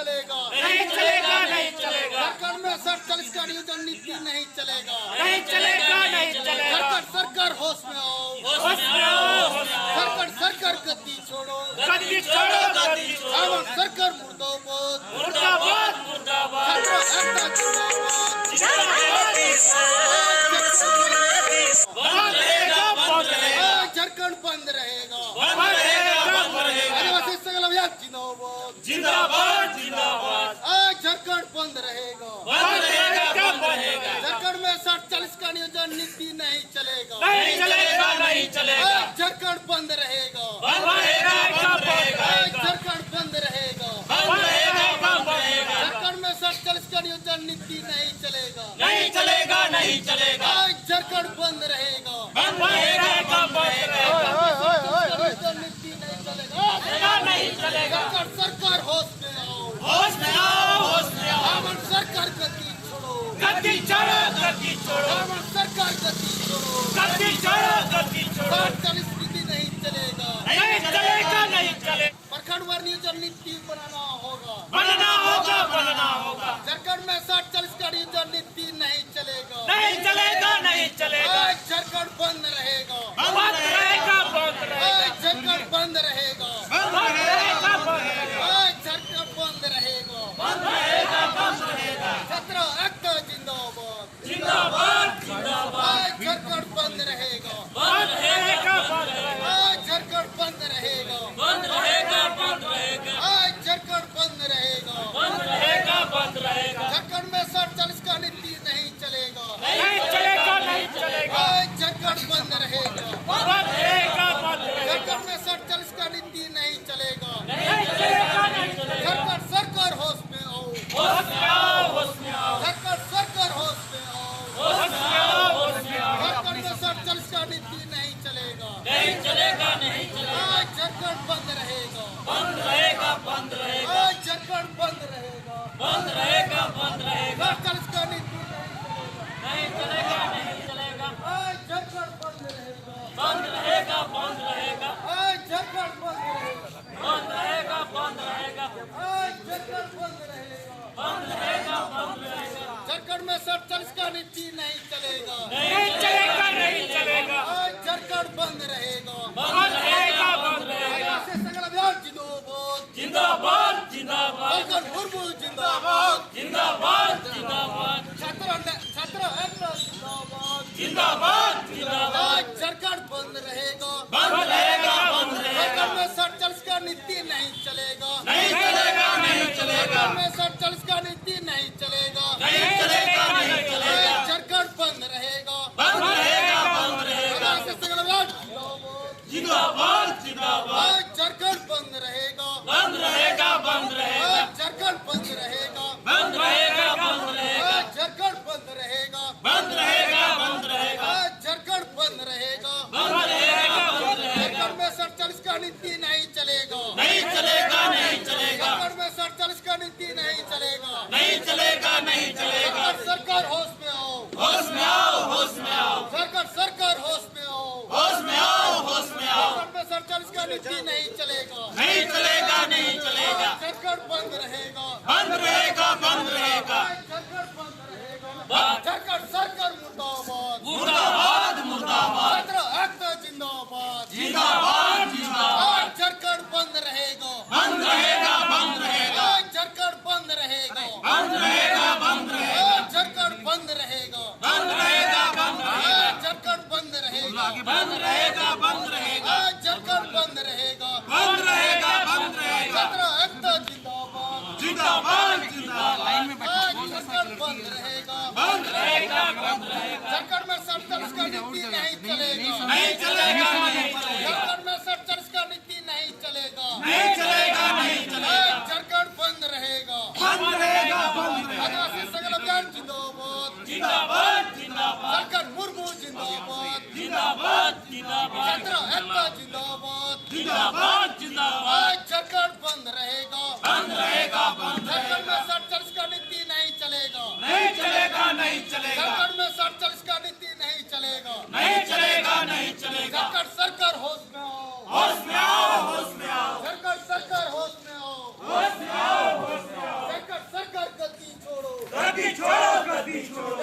चलेगा, नहीं चलेगा, नहीं चलेगा। झारखंड में 40 का नियोजन नीति नहीं चलेगा, नहीं चलेगा, नहीं चलेगा। झारखंड सरकार होश में आओ, होश में आओ, होश में आओ। झारखंड सरकार गद्दी छोड़ो, गद्दी छोड़ो, गद्दी छोड़ो। झारखंड सरकार मुर्दाबाद, मुर्दाबाद, मुर्दाबाद। छात्र एकता जिंदाबाद, बंद रहेगा, बंद रहेगा। झारखंड बंद रहेगा, बंद रहेगा, बंद रहेगा। आदिवासी संघ अभियान जिंदाबाद, जिंदाबाद, जिंदाबाद। झारखंड बंद रहेगा, बंद रहेगा, बंद रहेगा। झारखंड में 40 का नियोजन नीति नहीं चलेगा, नहीं चलेगा, नहीं चलेगा। झारखंड बंद रहेगा, बंद रहेगा, बंद रहेगा। झारखंड बंद रहेगा, बंद रहेगा, बंद रहेगा। झारखंड में 40 का नियोजन नीति नहीं चलेगा, नहीं चलेगा, नहीं चलेगा। झारखंड बंद रहेगा, बंद रहेगा, बंद रहेगा। नियोजन नीति नहीं चलेगा, नहीं चलेगा। सरकार होश में आओ, होश में आओ, होश में आओ। हमन सरकार गद्दी छोड़ो, गद्दी छोड़ो, गद्दी छोड़ो। हमन सरकार गद्दी छोड़ो, गद्दी छोड़ो, गद्दी छोड़ो। 40 नीति नहीं चलेगा, नहीं चलेगा, नहीं चलेगा। प्रखंडवार नियोजन नीति बनाना होगा, बनना होगा, बनना होगा। झारखंड में 40 का नियोजन नीति नहीं चलेगा, नहीं चलेगा, नहीं चलेगा। झारखंड बंद रहेगा, बंद रहेगा, बंद रहेगा। झारखंड बंद रहेगा, बंद रहेगा, बंद रहेगा। झारखंड बंद रहेगा, बंद रहेगा, बंद रहेगा। छात्र एकता जिंदाबाद, जिंदाबाद, जिंदाबाद। झारखंड बंद रहेगा, बंद रहेगा, बंद रहेगा। झारखंड बंद रहेगा, बंद रहेगा, बंद रहेगा। झारखंड बंद रहेगा, बंद रहेगा, बंद रहेगा। झारखंड में 40 का नीति नहीं चलेगा, नहीं चलेगा, नहीं चलेगा। झारखंड बंद रहेगा, बंद रहेगा, बंद रहेगा। झारखंड में 40 का नीति नहीं चलेगा, नहीं चलेगा, नहीं चलेगा। झारखंड सरकार होश में आओ, होश में आओ, होश में आओ। झारखंड सरकार होश में आओ, होश में आओ, होश में आओ। झारखंड में 40 का नीति नहीं चलेगा, नहीं चलेगा, नहीं चलेगा। झारखंड बंद रहेगा, बंद रहेगा, बंद रहेगा। झारखंड बंद रहेगा, बंद रहेगा, बंद रहेगा। 40 का नीति नहीं चलेगा, नहीं चलेगा। झारखंड बंद रहेगा, बंद रहेगा, बंद रहेगा। झारखंड बंद रहेगा, बंद रहेगा, बंद रहेगा। झारखंड बंद रहेगा, बंद रहेगा, बंद रहेगा। झारखंड में 40 का नीति नहीं चलेगा, नहीं चलेगा, नहीं चलेगा। झारखंड बंद रहेगा, बंद रहेगा, बंद रहेगा। आदिवासी संघ अभियान जिंदाबाद, जिंदाबाद, जिंदाबाद। झारखंड मुर्मू जिंदाबाद, जिंदाबाद, जिंदाबाद। छात्र एकता जिंदाबाद, जिंदाबाद, जिंदाबाद। झारखंड बंद रहेगा, बंद रहेगा, बंद रहेगा। झारखंड में 40 का नीति नहीं चलेगा, नहीं चलेगा, नहीं चलेगा। झारखंड में 40 का नीति नहीं चलेगा, नहीं चलेगा, नहीं चलेगा। झारखंड बंद रहेगा, बंद रहेगा, बंद रहेगा। आदिवासी संघ अभियान जिंदाबाद, जिंदाबाद, जिंदाबाद। झारखंड बंद रहेगा, बंद रहेगा, बंद रहेगा। झारखंड बंद रहेगा, बंद रहेगा, बंद रहेगा। झारखंड बंद रहेगा, बंद रहेगा, बंद रहेगा। झारखंड बंद रहेगा, बंद रहेगा, बंद रहेगा। झारखंड में 40 का नीति नहीं चलेगा, नहीं चलेगा, नहीं चलेगा। झारखंड में 40 का नीति नहीं चलेगा, नहीं चलेगा, नहीं चलेगा। झारखंड सरकार होश में आओ, होश में आओ, होश में आओ। झारखंड सरकार होश में आओ, होश में आओ, होश में आओ। झारखंड में 40 का नीति नहीं चलेगा, नहीं चलेगा, नहीं चलेगा। झारखंड बंद रहेगा, बंद रहेगा, बंद रहेगा। झारखंड बंद रहेगा, झारखंड सरकार मुर्दाबाद, मुर्दाबाद, मुर्दाबाद। छात्र एकता जिंदाबाद, जिंदाबाद, जिंदाबाद। झारखंड बंद रहेगा, बंद रहेगा, बंद रहेगा। झारखंड बंद रहेगा, बंद रहेगा, बंद रहेगा। झारखंड बंद रहेगा, बंद रहेगा, बंद रहेगा। झारखंड बंद रहेगा, बंद रहेगा, बंद रहेगा। झारखंड बंद रहेगा, बंद रहेगा, बंद रहेगा। छात्र एकता जिंदाबाद, जिंदाबाद, जिंदाबाद। झारखंड बंद रहेगा, बंद रहेगा, बंद रहेगा। झारखंड में 40 का नीति नहीं चलेगा, नहीं चलेगा, नहीं चलेगा। झारखंड में 40 का नीति नहीं चलेगा, नहीं चलेगा, नहीं चलेगा। झारखंड बंद रहेगा, बंद रहेगा, बंद रहेगा। आदिवासी संघ अभियान जिंदाबाद, जिंदाबाद, जिंदाबाद। झारखंड मुर्मू जिंदाबाद, जिंदाबाद, जिंदाबाद। छात्र एकता जिंदाबाद, जिंदाबाद, जिंदाबाद। झारखंड बंद रहेगा, बंद रहेगा, बंद झारखंड रहेगा। में 40 का नीति नहीं चलेगा, नहीं चलेगा, नहीं चलेगा। झारखंड में 40 का नीति नहीं चलेगा, नहीं चलेगा, नहीं चलेगा। झारखंड सरकार होश में आओ, होश में आओ, होश में आओ। झारखंड सरकार होश में आओ, होश में आओ, होश में आओ। नहीं छोड़ो